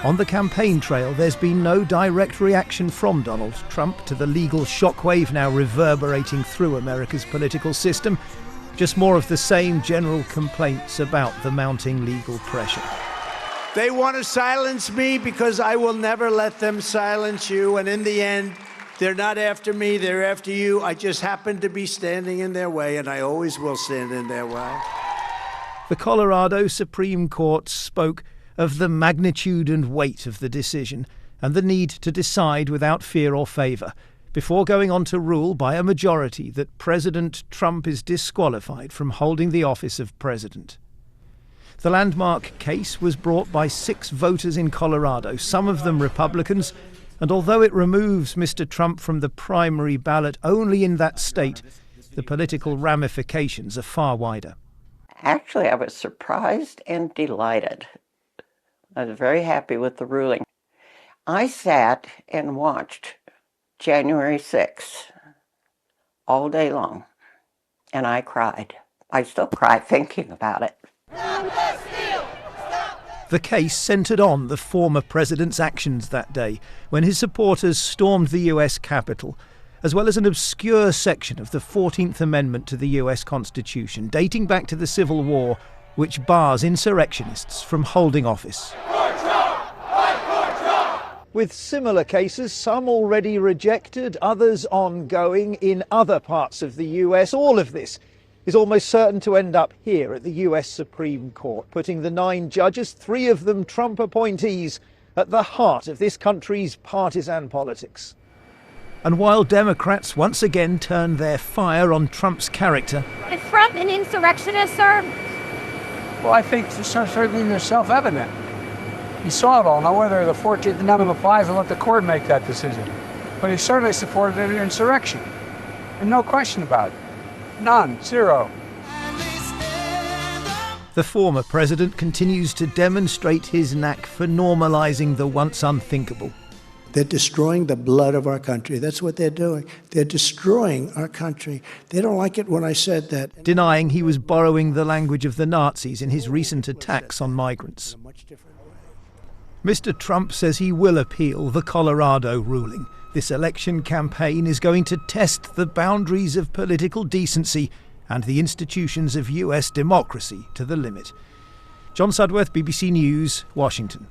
On the campaign trail, there's been no direct reaction from Donald Trump to the legal shockwave now reverberating through America's political system. Just more of the same general complaints about the mounting legal pressure. They want to silence me because I will never let them silence you. And in the end, they're not after me, they're after you. I just happen to be standing in their way, and I always will stand in their way. The Colorado Supreme Court spoke of the magnitude and weight of the decision and the need to decide without fear or favour, before going on to rule by a majority that President Trump is disqualified from holding the office of president. The landmark case was brought by 6 voters in Colorado, some of them Republicans, and although it removes Mr. Trump from the primary ballot only in that state, the political ramifications are far wider. Actually, I was surprised and delighted. I was very happy with the ruling. I sat and watched January 6th all day long, and I cried. I still cry thinking about it. The case centred on the former president's actions that day, when his supporters stormed the US Capitol, as well as an obscure section of the 14th Amendment to the US Constitution, dating back to the Civil War, which bars insurrectionists from holding office. With similar cases, some already rejected, others ongoing in other parts of the US, all of this is almost certain to end up here at the US Supreme Court, putting the 9 judges, 3 of them Trump appointees, at the heart of this country's partisan politics. And while Democrats once again turn their fire on Trump's character... Is Trump an insurrectionist, sir? Well, I think certainly it's self-evident. He saw it all. Now, whether the 14th Amendment applies, I'll let the court make that decision. But he certainly supported an insurrection. And no question about it. None. Zero. The former president continues to demonstrate his knack for normalising the once unthinkable. They're destroying the blood of our country. That's what they're doing. They're destroying our country. They don't like it when I said that. Denying he was borrowing the language of the Nazis in his recent attacks on migrants. Mr. Trump says he will appeal the Colorado ruling. This election campaign is going to test the boundaries of political decency and the institutions of US democracy to the limit. John Sudworth, BBC News, Washington.